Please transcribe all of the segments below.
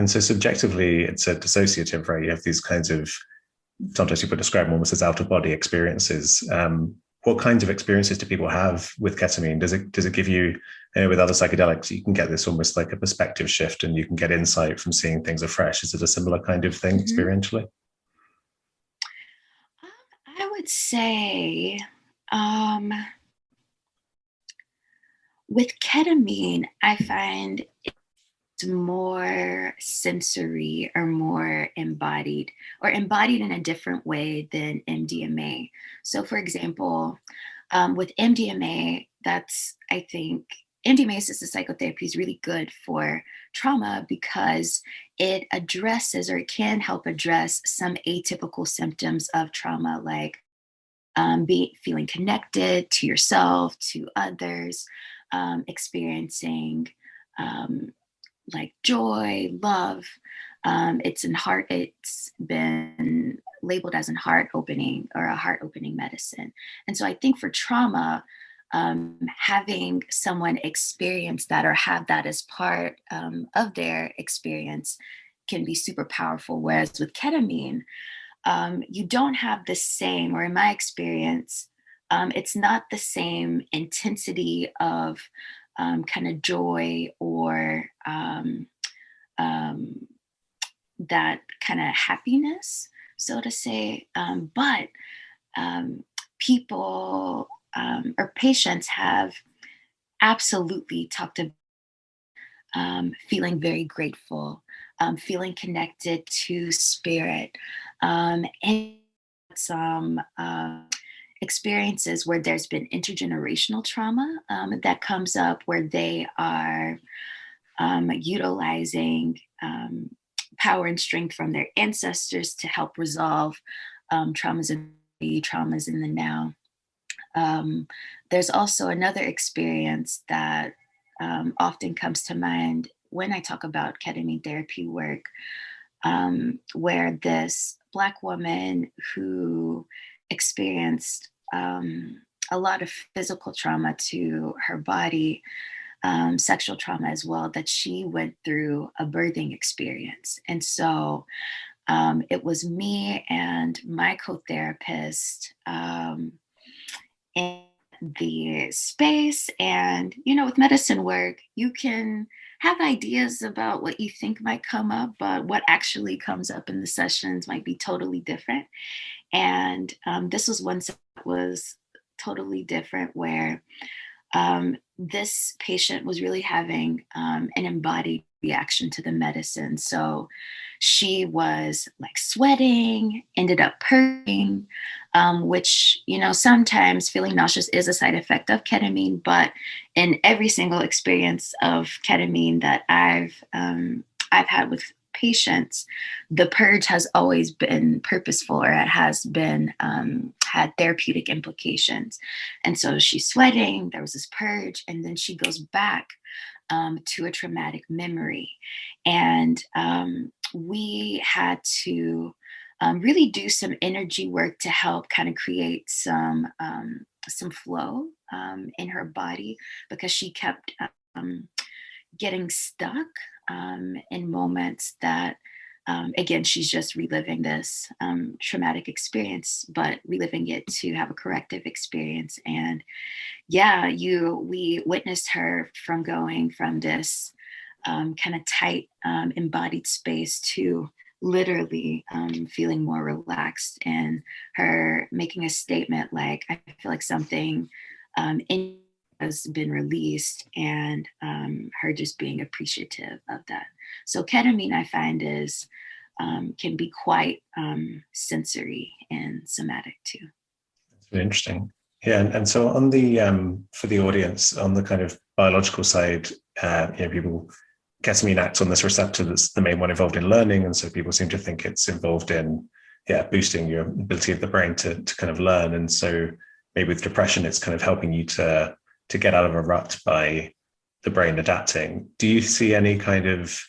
And so subjectively, it's a dissociative, right? You have these kinds of, sometimes people describe them almost as out of body experiences. What kinds of experiences do people have with ketamine? Does it give you, with other psychedelics, you can get this almost like a perspective shift and you can get insight from seeing things afresh. Is it a similar kind of thing experientially? I would say um, with ketamine, I find it's more sensory or more embodied, or embodied in a different way than MDMA. So, for example, with MDMA, I think, MDMA-assisted psychotherapy is really good for trauma because it addresses, or it can help address, some atypical symptoms of trauma, like feeling connected to yourself, to others, experiencing um, like joy, love. It's been labeled as a heart opening, or a heart opening medicine. And so I think for trauma, having someone experience that or have that as part of their experience can be super powerful. Whereas with ketamine, you don't have the same, or in my experience, it's not the same intensity of kind of joy, or um, that kind of happiness, so to say. But people, or patients, have absolutely talked about feeling very grateful, feeling connected to spirit, and some experiences where there's been intergenerational trauma that comes up, where they are utilizing power and strength from their ancestors to help resolve traumas in the now. Um, there's also another experience that often comes to mind when I talk about ketamine therapy work, where this Black woman who experienced a lot of physical trauma to her body, sexual trauma as well, that she went through a birthing experience. And so it was me and my co-therapist in the space. And, with medicine work, you can have ideas about what you think might come up, but what actually comes up in the sessions might be totally different. And this was one that was totally different, where this patient was really having an embodied reaction to the medicine. So she was like sweating, ended up purring, which, sometimes feeling nauseous is a side effect of ketamine. But in every single experience of ketamine that I've had with patients, the purge has always been purposeful, or it has been had therapeutic implications. And so she's sweating, there was this purge, and then she goes back to a traumatic memory. And we had to really do some energy work to help kind of create some flow in her body, because she kept getting stuck in moments that, again, she's just reliving this traumatic experience, but reliving it to have a corrective experience. And yeah, we witnessed her from going from this kind of tight, embodied space to literally feeling more relaxed, and her making a statement like, I feel like something in has been released, and her just being appreciative of that. So ketamine, I find, is can be quite sensory and somatic too. That's really interesting. Yeah, and so on the for the audience, on the kind of biological side, people, ketamine acts on this receptor that's the main one involved in learning, and so people seem to think it's involved in boosting your ability of the brain to kind of learn. And so maybe with depression, it's kind of helping you to get out of a rut by the brain adapting. Do you see any kind of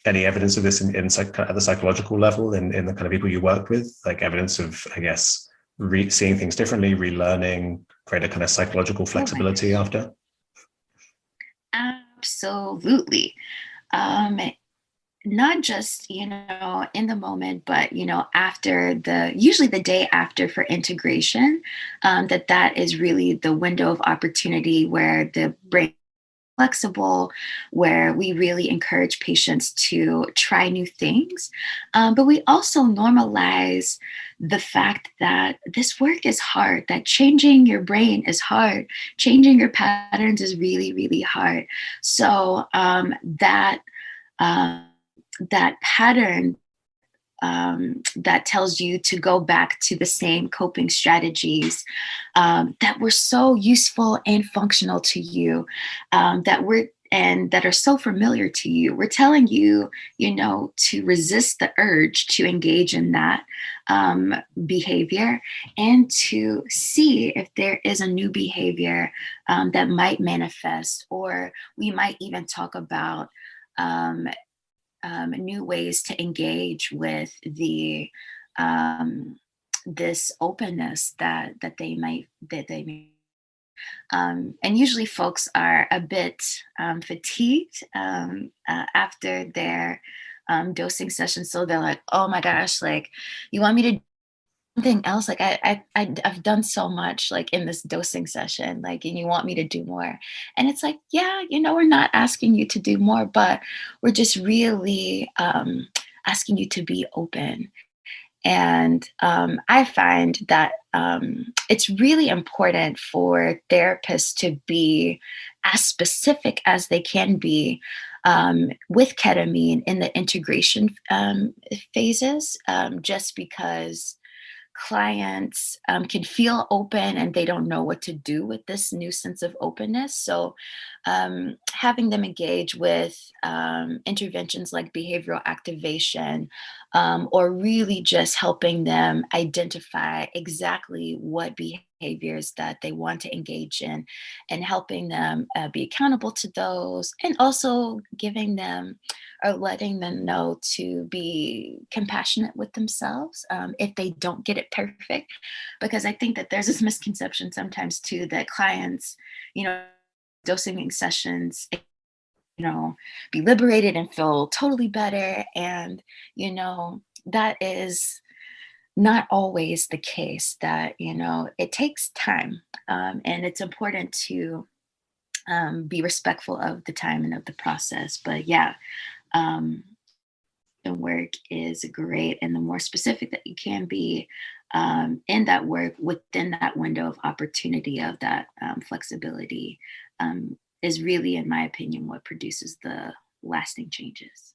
any evidence of this at the psychological level in the kind of people you work with, like evidence of, I guess, seeing things differently, relearning, greater kind of psychological flexibility after? Absolutely. Um, not just, in the moment, but, usually the day after for integration, that is really the window of opportunity where the brain flexible, where we really encourage patients to try new things. But we also normalize the fact that this work is hard, that changing your brain is hard, changing your patterns is really, really hard. So um, that pattern that tells you to go back to the same coping strategies that were so useful and functional to you, that are so familiar to you. We're telling you, to resist the urge to engage in that behavior, and to see if there is a new behavior that might manifest, or we might even talk about um, new ways to engage with the this openness that they may. And usually folks are a bit fatigued after their dosing session, so they're like, oh my gosh, like, you want me to do something else? Like, I've done so much, like, in this dosing session, like, and you want me to do more? And it's like, yeah, we're not asking you to do more, but we're just really asking you to be open. And I find that it's really important for therapists to be as specific as they can be with ketamine in the integration phases, just because clients can feel open and they don't know what to do with this new sense of openness. So, having them engage with interventions like behavioral activation, or really just helping them identify exactly what behaviors that they want to engage in, and helping them be accountable to those, and also giving them or letting them know to be compassionate with themselves if they don't get it perfect. Because I think that there's this misconception sometimes too that clients, you know, dosing sessions, be liberated and feel totally better. And, that is not always the case. That, it takes time. And it's important to be respectful of the time and of the process. But yeah, um, the work is great, and the more specific that you can be in that work within that window of opportunity of that flexibility is really, in my opinion, what produces the lasting changes.